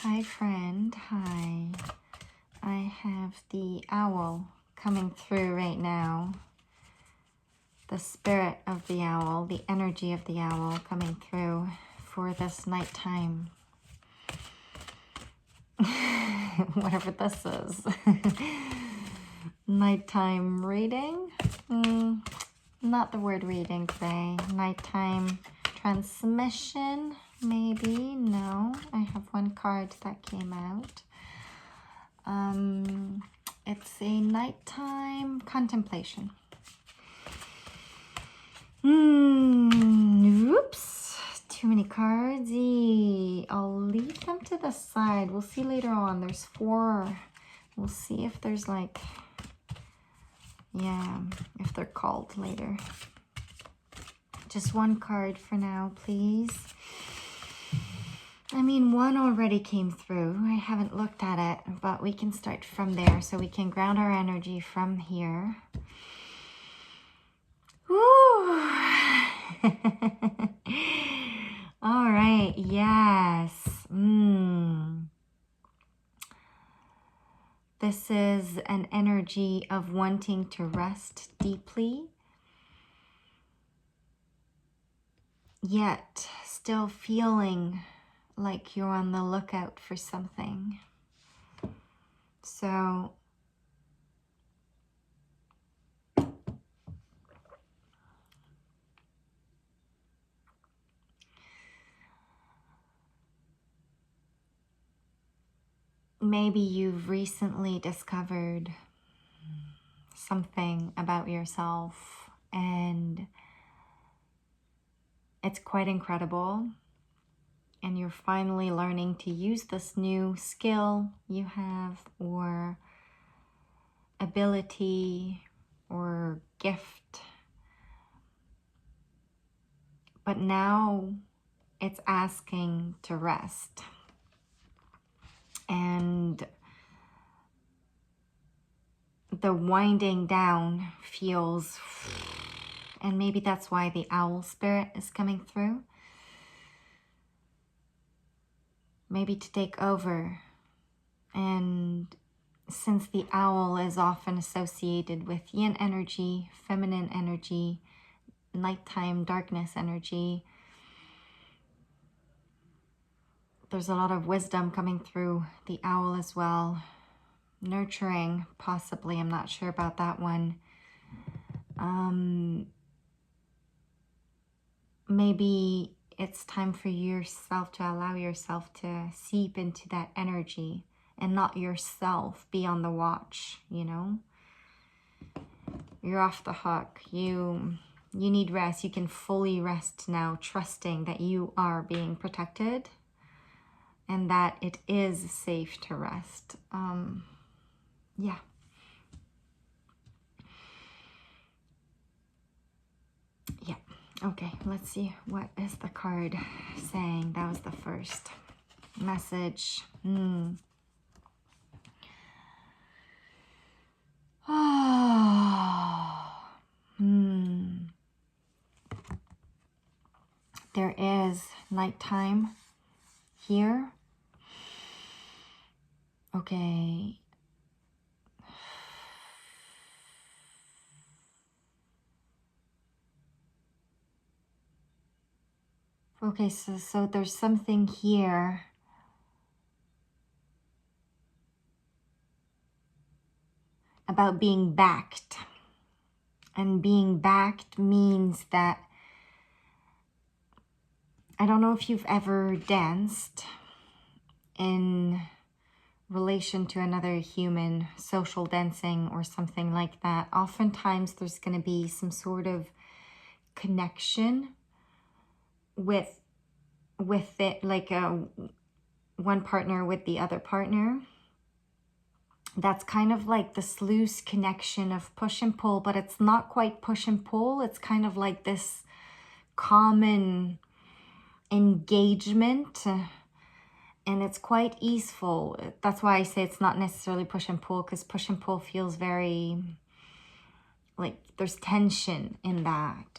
Hi, friend. Hi. I have the owl coming through right now. The spirit of the owl, the energy of the owl coming through for this nighttime. Whatever this is. Nighttime reading? Not the word reading today. Nighttime transmission? Maybe. No. I have one card that came out. It's a nighttime contemplation. Oops. Too many cards. I'll leave them to the side. We'll see later on. There's 4. We'll see if there's like, yeah, if they're called later. Just one card for now, please. I mean, one already came through. I haven't looked at it, but we can start from there so we can ground our energy from here. Woo! All right, yes. This is an energy of wanting to rest deeply, yet still feeling like you're on the lookout for something. So maybe you've recently discovered something about yourself and it's quite incredible. And you're finally learning to use this new skill you have or ability or gift. But now it's asking to rest. And the winding down feels, and maybe that's why the owl spirit is coming through. Maybe to take over. And since the owl is often associated with yin energy, feminine energy, nighttime darkness energy, there's a lot of wisdom coming through the owl as well. Nurturing, possibly. I'm not sure about that one. Maybe it's time for yourself to allow yourself to seep into that energy and not yourself be on the watch, you know? You're off the hook. You need rest. You can fully rest now, trusting that you are being protected and that it is safe to rest. Yeah. Yeah. Okay, let's see. What is the card saying? That was the first message. There is nighttime here. Okay. Okay, so there's something here. About being backed. And being backed means that, I don't know if you've ever danced in relation to another human, social dancing or something like that. Oftentimes there's going to be some sort of connection with it, like one partner with the other partner. That's kind of like this loose connection of push and pull, but it's not quite push and pull. It's kind of like this common engagement, and it's quite easeful. That's why I say it's not necessarily push and pull, because push and pull feels very like there's tension in that.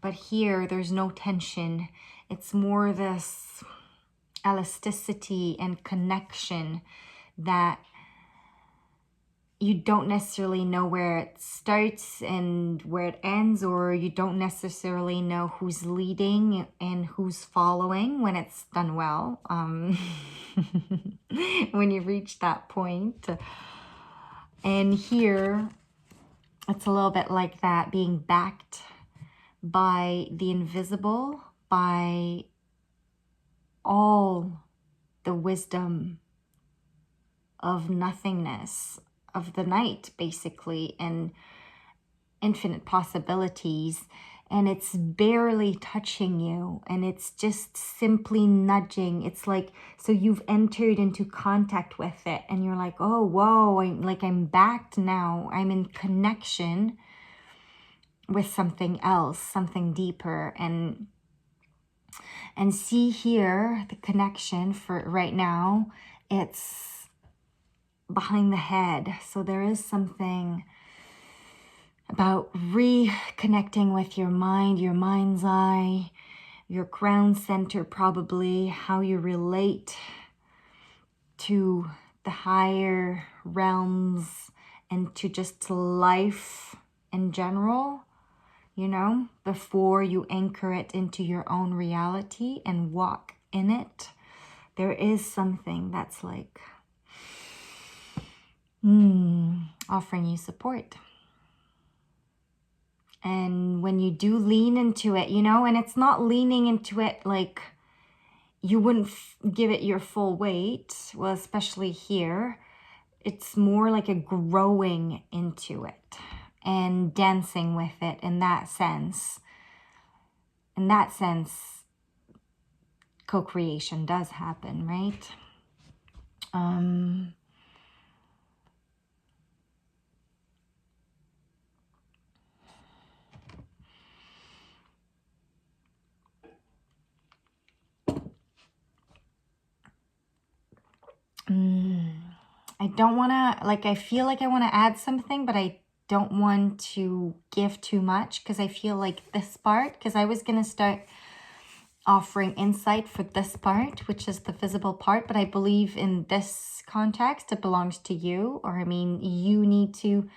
But here there's no tension. It's more this elasticity and connection that you don't necessarily know where it starts and where it ends, or you don't necessarily know who's leading and who's following when it's done well. When you reach that point. And here, it's a little bit like that, being backed by the invisible, by all the wisdom of nothingness, of the night, basically, and infinite possibilities. And it's barely touching you, and it's just simply nudging. It's like, so you've entered into contact with it, and you're like, oh, whoa, I'm backed now. I'm in connection with something else, something deeper. And see here, the connection for right now, it's behind the head. So there is something about reconnecting with your mind, your mind's eye, your crown center, probably how you relate to the higher realms and to just life in general, you know, before you anchor it into your own reality and walk in it. There is something that's like offering you support. And when you do lean into it, you know, and it's not leaning into it like you wouldn't give it your full weight, well, especially here, it's more like a growing into it and dancing with it in that sense. In that sense, co-creation does happen, right? I don't want to, like, I feel like I want to add something, but I don't want to give too much because I feel like this part, because I was going to start offering insight for this part, which is the visible part, but I believe in this context, it belongs to you, or I mean, you need to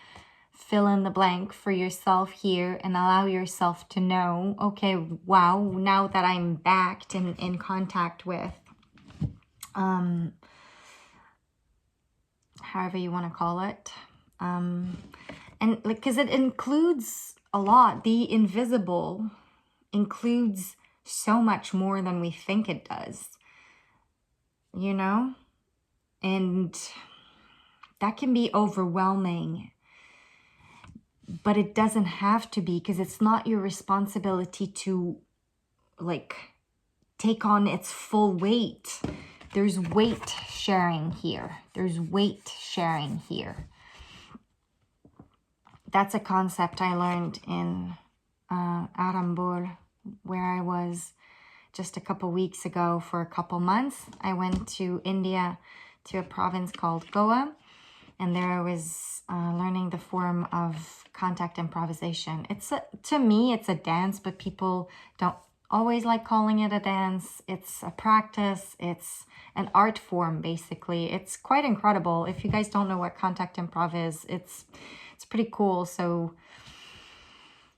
fill in the blank for yourself here and allow yourself to know, okay, wow, now that I'm backed and in contact with, however you want to call it, and like, because it includes a lot. The invisible includes so much more than we think it does, you know, and that can be overwhelming, but it doesn't have to be, because it's not your responsibility to like take on its full weight. There's weight sharing here. There's weight sharing here. That's a concept I learned in Arambol, where I was just a couple weeks ago for a couple months. I went to India, to a province called Goa, and there I was learning the form of contact improvisation. To me, it's a dance, but people don't always like calling it a dance. It's a practice. It's an art form, basically. It's quite incredible. If you guys don't know what contact improv is, it's pretty cool. So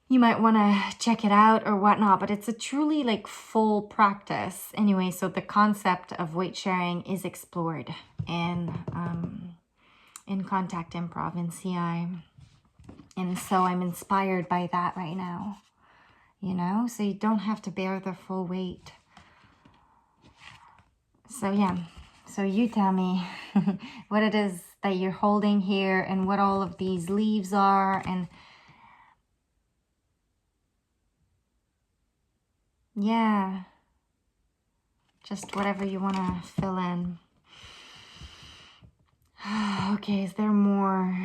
you might want to check it out or whatnot, but it's a truly like full practice. Anyway, so the concept of weight sharing is explored in contact improv in CI. And so I'm inspired by that right now, you know, so you don't have to bear the full weight. So yeah, so you tell me what it is that you're holding here and what all of these leaves are, and yeah, just whatever you want to fill in. Okay, is there more?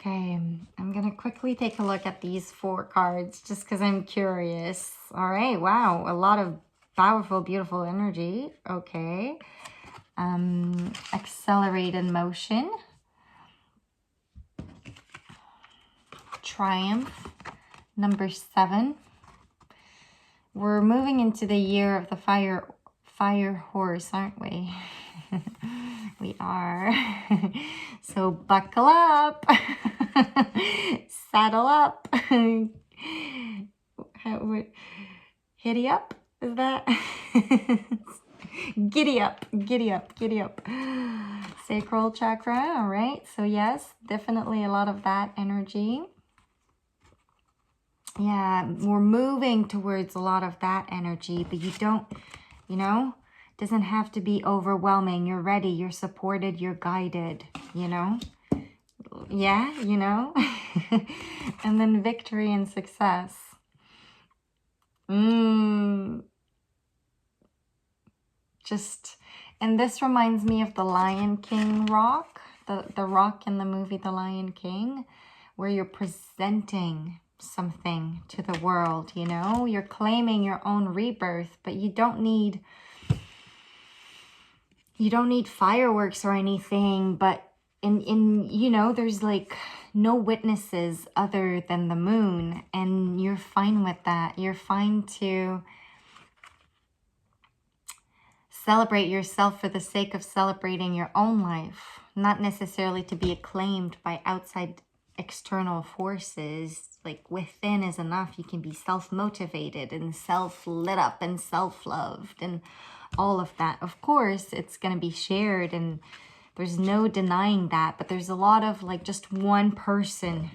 Okay, I'm going to quickly take a look at these 4 cards just because I'm curious. All right, wow, a lot of powerful, beautiful energy. Okay. Accelerated motion. Triumph. Number 7. we're moving into the year of the fire horse, aren't we? We are. So buckle up. Saddle up. Hitty up? Is that? Giddy up, giddy up, giddy up. Sacral chakra, all right. So yes, definitely a lot of that energy. Yeah, we're moving towards a lot of that energy, but you don't, you know, doesn't have to be overwhelming. You're ready, you're supported, you're guided, you know? Yeah, you know? And then victory and success. Just, and this reminds me of the Lion King rock, the rock in the movie The Lion King, where you're presenting something to the world, you know? You're claiming your own rebirth, but you don't need fireworks or anything, but in you know, there's like no witnesses other than the moon, and you're fine with that. You're fine to celebrate yourself for the sake of celebrating your own life, not necessarily to be acclaimed by outside external forces. Like within is enough. You can be self-motivated and self-lit up and self-loved and all of that. Of course, it's going to be shared and there's no denying that, but there's a lot of like just one person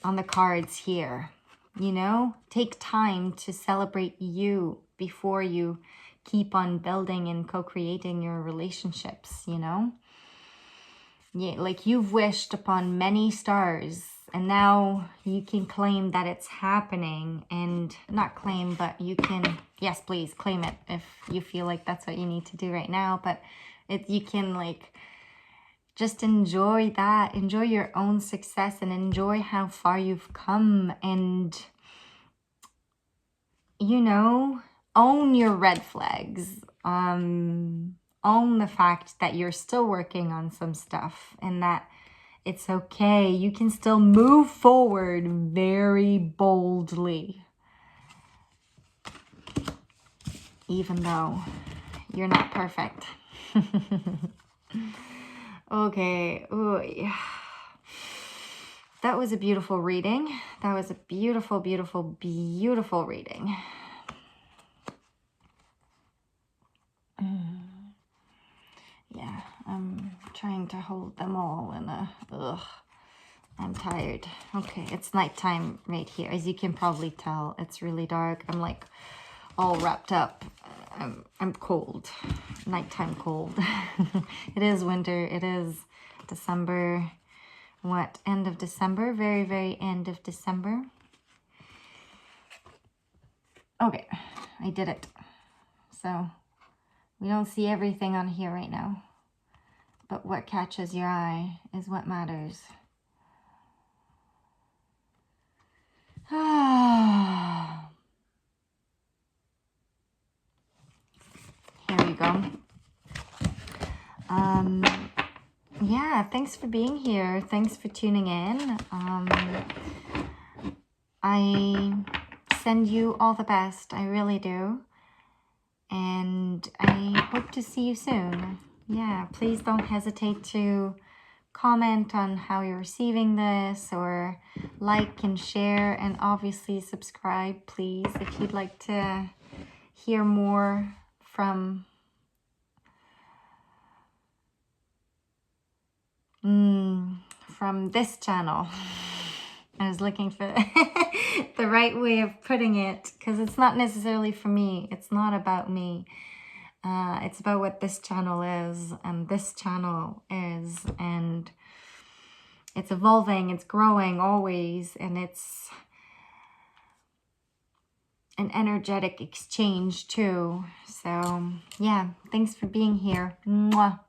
on the cards here, you know? Take time to celebrate you before you keep on building and co-creating your relationships, you know? Yeah, like you've wished upon many stars and now you can claim that it's happening, and not claim, but you can, yes, please claim it if you feel like that's what you need to do right now, but you can like just enjoy that, enjoy your own success and enjoy how far you've come, and you know, own your red flags, own the fact that you're still working on some stuff and that it's okay. You can still move forward very boldly, even though you're not perfect. Okay. Ooh, yeah. That was a beautiful reading. That was a beautiful, beautiful, beautiful reading. Yeah, I'm trying to hold them all in a... Ugh, I'm tired. Okay, it's nighttime right here. As you can probably tell, it's really dark. I'm like all wrapped up. I'm cold. Nighttime cold. It is winter. It is December. What? End of December? Very, very end of December. Okay, I did it. So we don't see everything on here right now, but what catches your eye is what matters. Here we go. Yeah, thanks for being here. Thanks for tuning in. I send you all the best. I really do. And I hope to see you soon. Yeah, please don't hesitate to comment on how you're receiving this, or like and share, and obviously subscribe, please, if you'd like to hear more from this channel. I was looking for the right way of putting it, because it's not necessarily for me. It's not about me. It's about what this channel is, and this channel is, and it's evolving, it's growing always, and it's an energetic exchange too. So yeah, thanks for being here. Mwah.